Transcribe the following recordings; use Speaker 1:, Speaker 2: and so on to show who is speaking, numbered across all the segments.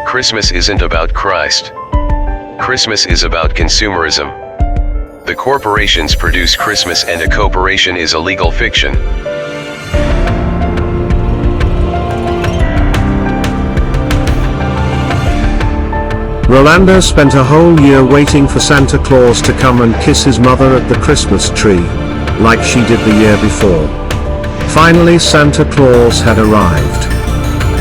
Speaker 1: Christmas isn't about Christ. Christmas is about consumerism. The corporations produce Christmas, and a corporation is a legal fiction.
Speaker 2: Rolando spent a whole year waiting for Santa Claus to come and kiss his mother at the Christmas tree, like she did the year before. Finally, Santa Claus had arrived.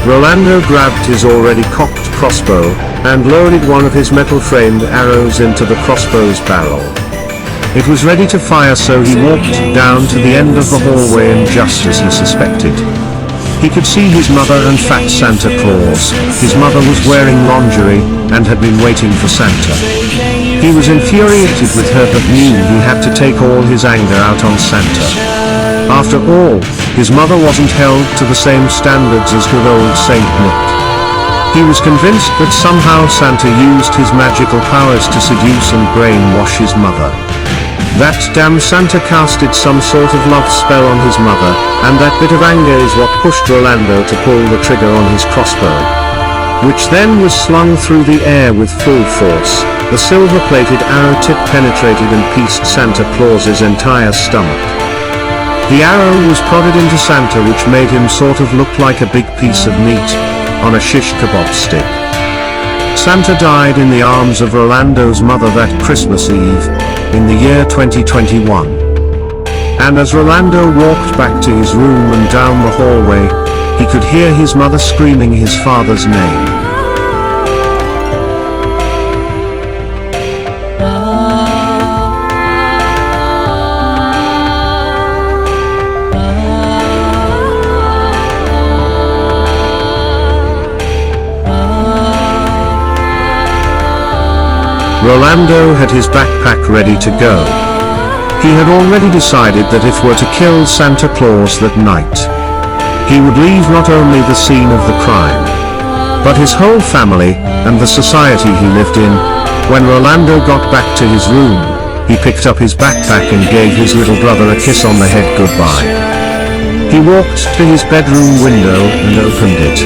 Speaker 2: Rolando grabbed his already cocked crossbow, and loaded one of his metal-framed arrows into the crossbow's barrel. It was ready to fire, so he walked down to the end of the hallway, and just as he suspected, he could see his mother and fat Santa Claus. His mother was wearing lingerie, and had been waiting for Santa. He was infuriated with her, but knew he had to take all his anger out on Santa. After all, his mother wasn't held to the same standards as good old Saint Nick. He was convinced that somehow Santa used his magical powers to seduce and brainwash his mother. That damn Santa casted some sort of love spell on his mother, and that bit of anger is what pushed Rolando to pull the trigger on his crossbow, which then was slung through the air with full force. The silver-plated arrow tip penetrated and pieced Santa Claus's entire stomach. The arrow was prodded into Santa, which made him sort of look like a big piece of meat on a shish kebab stick. Santa died in the arms of Rolando's mother that Christmas Eve, in the year 2021. And as Rolando walked back to his room and down the hallway, he could hear his mother screaming his father's name. Rolando had his backpack ready to go. He had already decided that if were to kill Santa Claus that night, he would leave not only the scene of the crime, but his whole family, and the society he lived in. When Rolando got back to his room, he picked up his backpack and gave his little brother a kiss on the head goodbye. He walked to his bedroom window and opened it.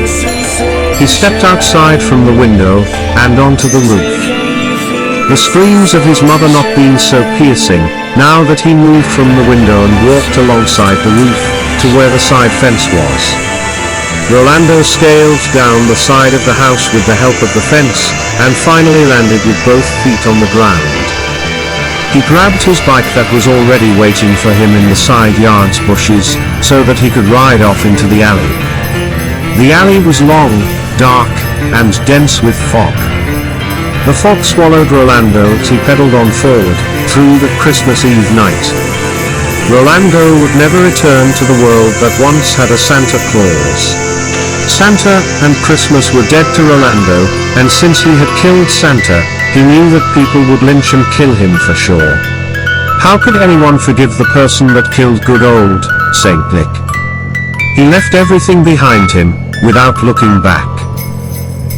Speaker 2: He stepped outside from the window, and onto the roof. The screams of his mother not being so piercing, now that he moved from the window and walked alongside the roof, to where the side fence was. Rolando scaled down the side of the house with the help of the fence, and finally landed with both feet on the ground. He grabbed his bike that was already waiting for him in the side yard's bushes, so that he could ride off into the alley. The alley was long, dark, and dense with fog. The fog swallowed Rolando as he pedaled on forward, through the Christmas Eve night. Rolando would never return to the world that once had a Santa Claus. Santa and Christmas were dead to Rolando, and since he had killed Santa, he knew that people would lynch and kill him for sure. How could anyone forgive the person that killed good old Saint Nick? He left everything behind him, without looking back.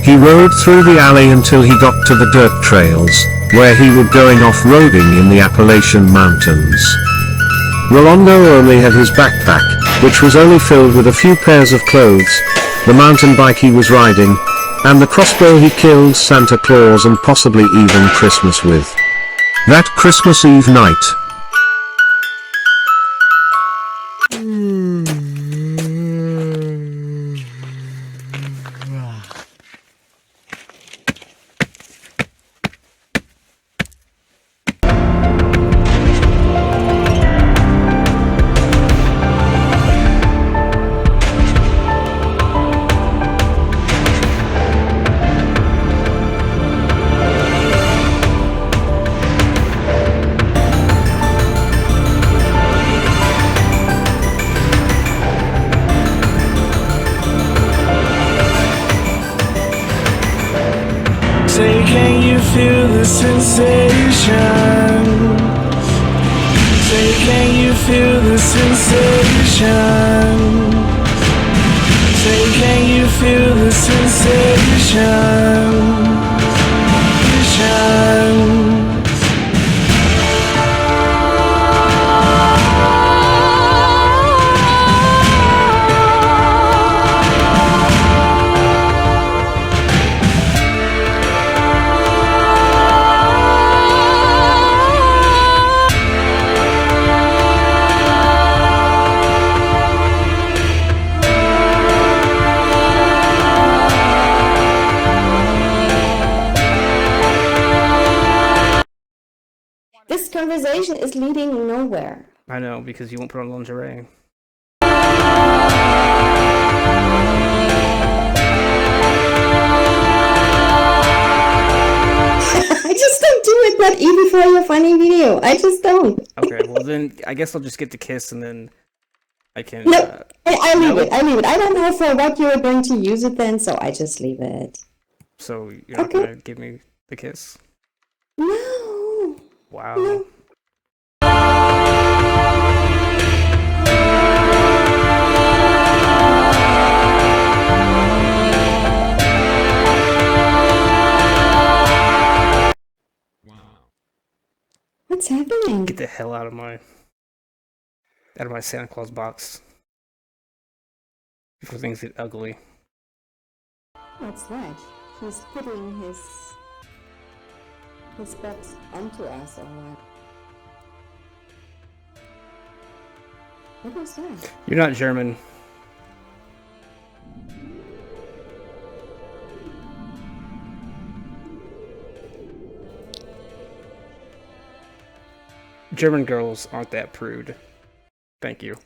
Speaker 2: He rode through the alley until he got to the dirt trails, where he was going off-roading in the Appalachian Mountains. Rolando only had his backpack, which was only filled with a few pairs of clothes, the mountain bike he was riding, and the crossbow he killed Santa Claus and possibly even Christmas with. That Christmas Eve night,
Speaker 3: Say, can you feel the sensation? Say, can you feel the sensation? Say, can you feel the sensation?
Speaker 4: This conversation is leading nowhere.
Speaker 5: I know, because you won't put on lingerie.
Speaker 4: I just don't do it, not even for your funny video. I just don't.
Speaker 5: Okay, well then, I guess I'll just get the kiss and then I can...
Speaker 4: No, I leave it. I leave it. I don't know for what you are going to use it then, so I just leave it.
Speaker 5: So you're not gonna give me the kiss?
Speaker 4: No.
Speaker 5: Wow.
Speaker 4: No. What's happening?
Speaker 5: Get the hell out of my Santa Claus box before things get ugly.
Speaker 4: What's that? He's putting his butt onto us, or what? What was that?
Speaker 5: You're not German. German girls aren't that prude. Thank you.